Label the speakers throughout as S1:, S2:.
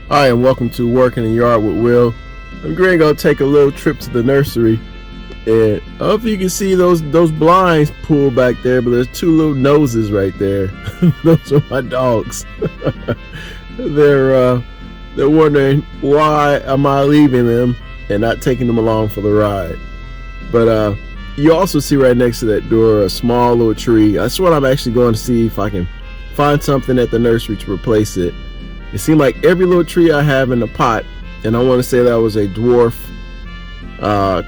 S1: Hi, and welcome to Working in the Yard with Will. I'm going to take a little trip to the nursery, and I don't know if you can see those blinds pulled back there, but there's two little noses right there. Those are my dogs. They're wondering why am I leaving them and not taking them along for the ride. But you also see right next to that door a small little tree. That's what I'm actually going to see if I can find something at the nursery to replace it. It seemed like every little tree I have in the pot, and I want to say that was a dwarf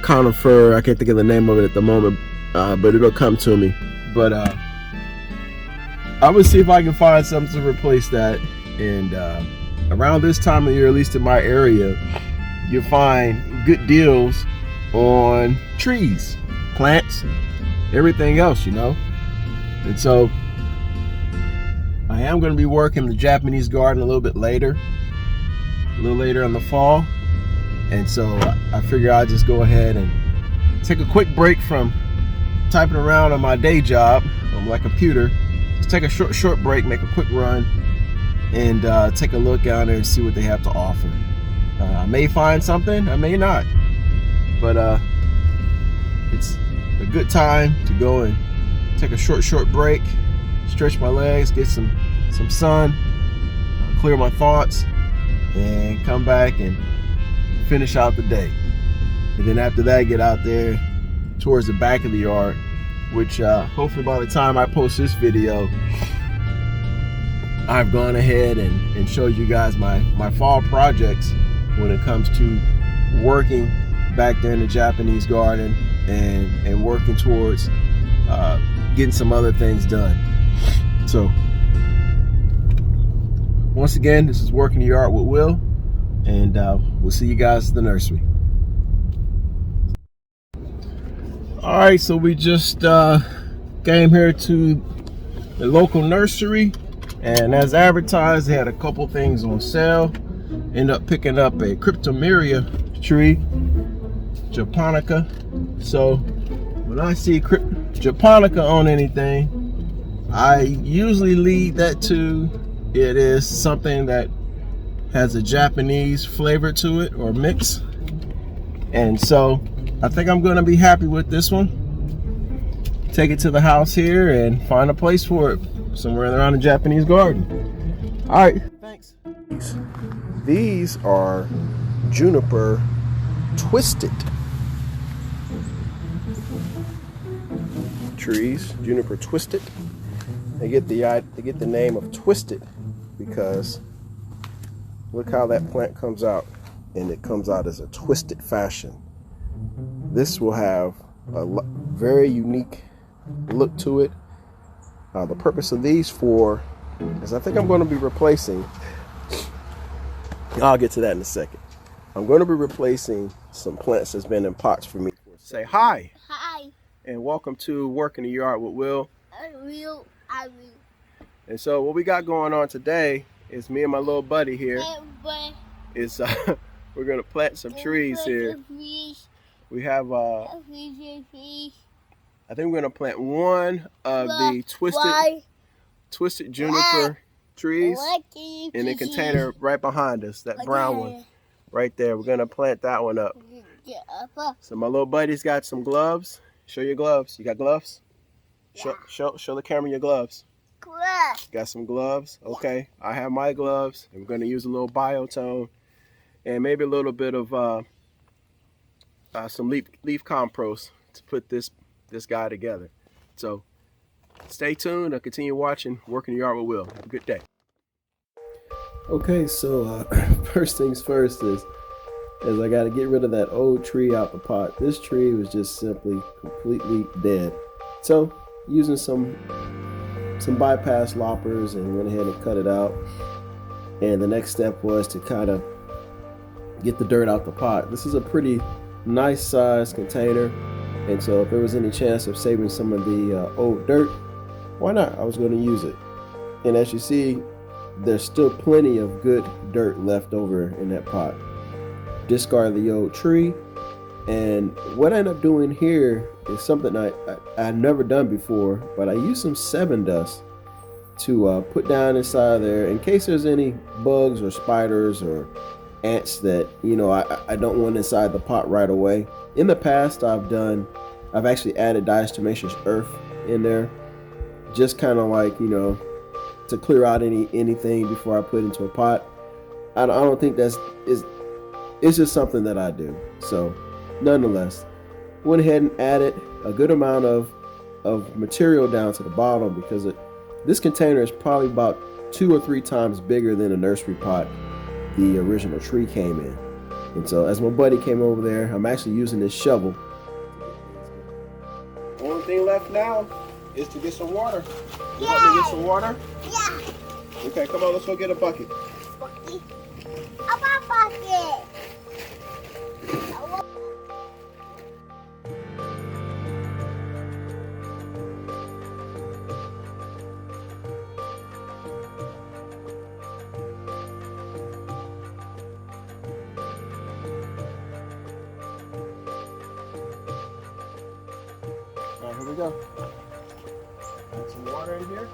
S1: conifer. I can't think of the name of it at the moment, but it'll come to me. But I will see if I can find something to replace that. And around this time of year, at least in my area, you'll find good deals on trees, plants, everything else, you know. And so I am going to be working the Japanese garden a little later in the fall. And so I figure I'll just go ahead and take a quick break from typing around on my day job on my computer. Just take a short break, make a quick run, and take a look out there and see what they have to offer. I may find something, I may not. But it's a good time to go and take a short break, stretch my legs, get some sun, clear my thoughts, and come back and finish out the day. And then after that, get out there towards the back of the yard, which hopefully by the time I post this video, I've gone ahead and showed you guys my fall projects when it comes to working back there in the Japanese garden and working towards getting some other things done. So once again, this is Working the Yard with Will, and we'll see you guys at the nursery. All right, so we just came here to the local nursery, and as advertised, they had a couple things on sale. Ended up picking up a Cryptomeria tree, Japonica. So when I see Japonica on anything, I usually lead that to it is something that has a Japanese flavor to it or mix. And so I think I'm going to be happy with this one. Take it to the house here and find a place for it somewhere around the Japanese garden. All right, thanks. These are juniper twisted trees, juniper twisted. They get the name of twisted because look how that plant comes out, and it comes out as a twisted fashion. This will have a very unique look to it. The purpose of these four is I think I'm going to be replacing, I'll get to that in a second. I'm going to be replacing some plants that's been in pots for me. Say hi.
S2: Hi.
S1: And welcome to Working the Yard with Will.
S2: I will.
S1: And so what we got going on today is me and my little buddy here is we're going to plant some trees here. We have I think we're going to plant one of the twisted juniper trees in the container right behind us, that brown one right there. We're going to plant that one up. So my little buddy's got some gloves. Show your gloves. You got gloves? Yeah. Show the camera your gloves. Got some gloves. Okay, I have my gloves. I'm going to use a little biotone and maybe a little bit of some leaf compost to put this guy together. So stay tuned. I'll continue watching Working the Yard with Will. Have a good day. Okay, so first things first is I got to get rid of that old tree out the pot. This tree was just simply completely dead. So using some bypass loppers and went ahead and cut it out. And the next step was to kind of get the dirt out the pot. This is a pretty nice size container, and so if there was any chance of saving some of the old dirt, why not? I was going to use it. And as you see, there's still plenty of good dirt left over in that pot. Discard the old tree, and what I end up doing here is something I've never done before, but I used some 7 dust to put down inside there in case there's any bugs or spiders or ants that, you know, I don't want inside the pot right away. In the past, I've actually added diatomaceous earth in there, just kind of like, you know, to clear out anything before I put into a pot. I don't think it's just something that I do. So nonetheless, went ahead and added a good amount of material down to the bottom, because this container is probably about 2 or 3 times bigger than the nursery pot the original tree came in. And so as my buddy came over there, I'm actually using this shovel. The only thing left now is to get some water. You want me to get some water? Yeah. Okay, come on, let's go get a bucket.
S2: Bucket? I want a bucket.
S1: All right, here we go. Add some water in here.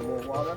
S1: More water.